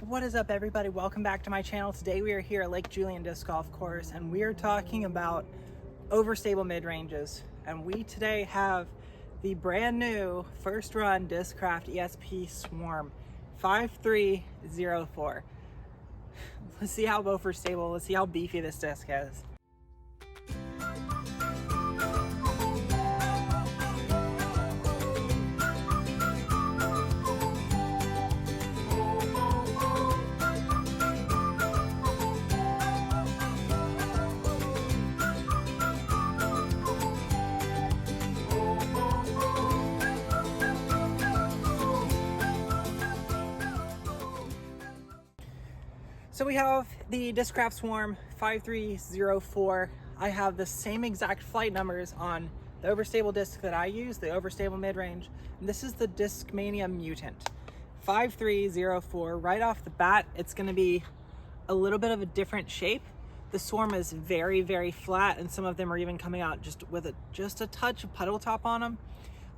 What is up, everybody? Welcome back to my channel. Today we are here at Lake Julian Disc Golf Course and we are talking about overstable mid-ranges. And we today have the brand new first run Discraft ESP Swarm 5304. Let's see how overstable, let's see how beefy this disc is. So we have the Discraft Swarm 5304. I have the same exact flight numbers on the overstable disc that I use, the overstable mid-range. This is the Discmania Mutant 5304. Right off the bat, it's going to be a little bit of a different shape. The Swarm is very, very flat, and some of them are even coming out just with a touch of puddle top on them.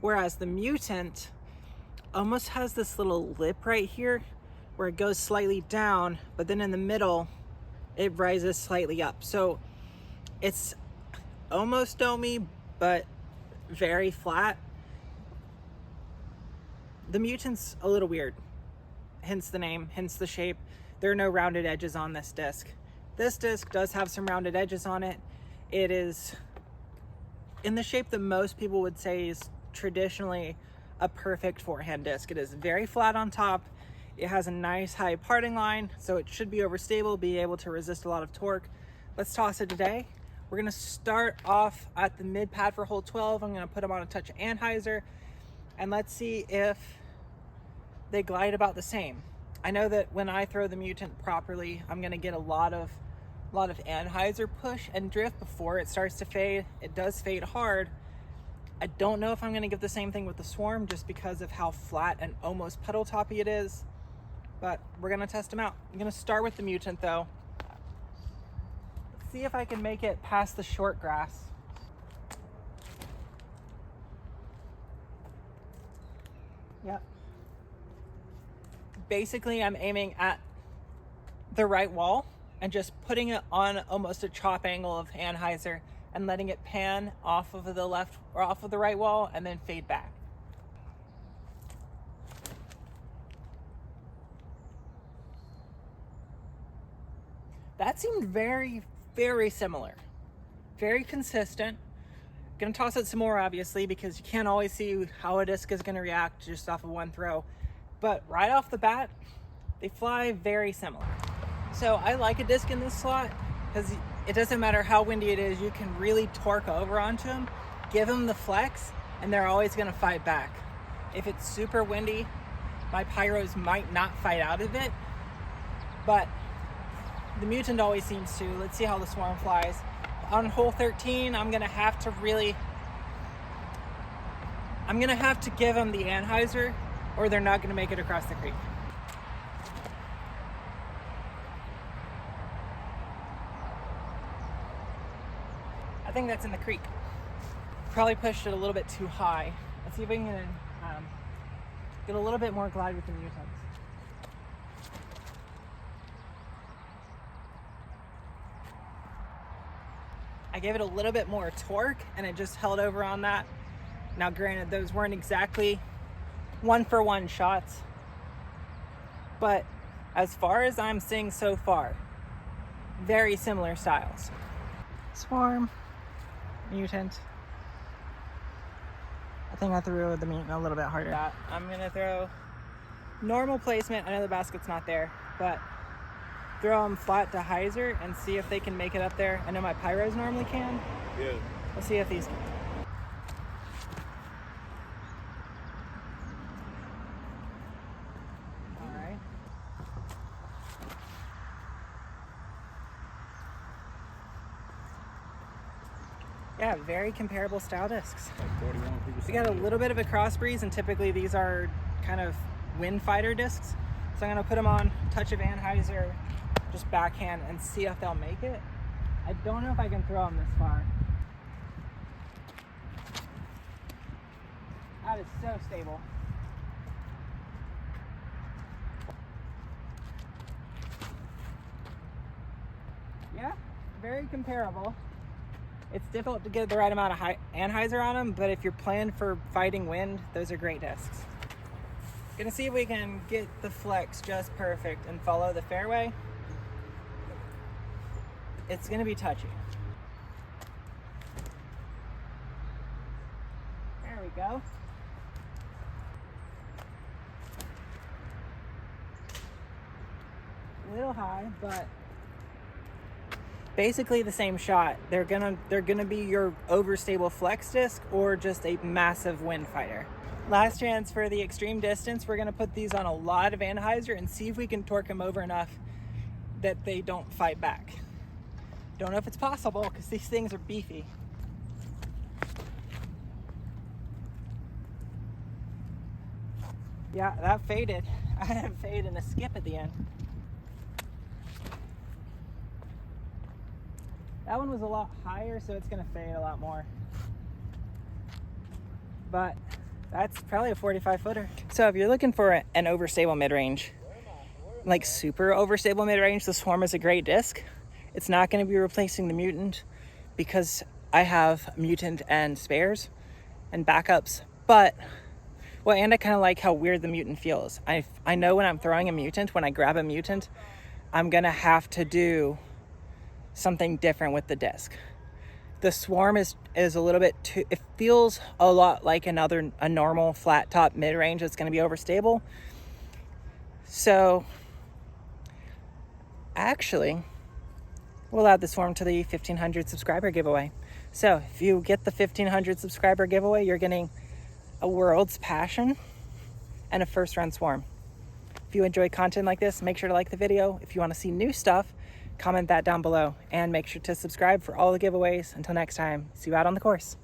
Whereas the Mutant almost has this little lip right here where it goes slightly down, but then in the middle it rises slightly up. So it's almost domey, but very flat. The Mutant's a little weird, hence the name, hence the shape. There are no rounded edges on this disc. This disc does have some rounded edges on it. It is in the shape that most people would say is traditionally a perfect forehand disc. It is very flat on top. It has a nice high parting line, so it should be overstable, be able to resist a lot of torque. Let's toss it today. We're gonna start off at the mid pad for hole 12. I'm gonna put them on a touch of anhyzer, and let's see if they glide about the same. I know that when I throw the Mutant properly, I'm gonna get a lot of anhyzer push and drift before it starts to fade. It does fade hard. I don't know if I'm gonna get the same thing with the Swarm just because of how flat and almost puddle toppy it is. But we're gonna test them out. I'm gonna start with the Mutant though. Let's see if I can make it past the short grass. Yep. Basically, I'm aiming at the right wall and just putting it on almost a chop angle of anhyzer and letting it pan off of the left or off of the right wall and then fade back. That seemed very, very similar. Very consistent. Gonna toss it some more, obviously, because you can't always see how a disc is gonna react just off of one throw. But right off the bat, they fly very similar. So I like a disc in this slot because it doesn't matter how windy it is, you can really torque over onto them, give them the flex, and they're always gonna fight back. If it's super windy, my pyros might not fight out of it, but the Mutant always seems to. Let's see how the Swarm flies. On hole 13, I'm gonna have to give them the anhyzer or they're not gonna make it across the creek. I think that's in the creek. Probably pushed it a little bit too high. Let's see if we can get a little bit more glide with the Mutants. I gave it a little bit more torque and it just held over on that. Now granted, those weren't exactly one-for-one shots, but as far as I'm seeing so far, very similar styles. Swarm, Mutant. I think I threw the Mutant a little bit harder. I'm gonna throw normal placement. I know the basket's not there, but throw them flat to hyzer and see if they can make it up there. I know my pyros normally can. Yeah. We'll see if these can. All right. Yeah, very comparable style discs. Like 41%. We got a little bit of a cross breeze, and typically these are kind of wind fighter discs. So I'm gonna put them on touch of anhyzer, just backhand, and see if they'll make it. I don't know if I can throw them this far. That is so stable. very comparable. It's difficult to get the right amount of anhyzer on them, but if you're playing for fighting wind, those are great discs. Gonna see if we can get the flex just perfect and follow the fairway. It's gonna be touchy. There we go. A little high, but basically the same shot. They're gonna be your overstable flex disc or just a massive wind fighter. Last chance for the extreme distance. We're gonna put these on a lot of anhyzer and see if we can torque them over enough that they don't fight back. Don't know if it's possible because these things are beefy. Yeah, that faded. I had a fade and a skip at the end. That one was a lot higher, so it's gonna fade a lot more. But that's probably a 45 footer. So if you're looking for an overstable mid-range, like super overstable mid-range, the Swarm is a great disc. It's not gonna be replacing the Mutant because I have Mutant and spares and backups, but and I kind of like how weird the Mutant feels. I know when I'm throwing a Mutant, when I grab a Mutant, I'm gonna have to do something different with the disc. The Swarm is a little bit too, it feels a lot like a normal flat top mid-range that's going to be overstable. So actually we'll add the Swarm to the 1500 subscriber giveaway. So if you get the 1500 subscriber giveaway, you're getting a World's Passion and a first round Swarm. If you enjoy content like this, make sure to like the video. If you want to see new stuff, comment that down below and make sure to subscribe for all the giveaways. Until next time, see you out on the course.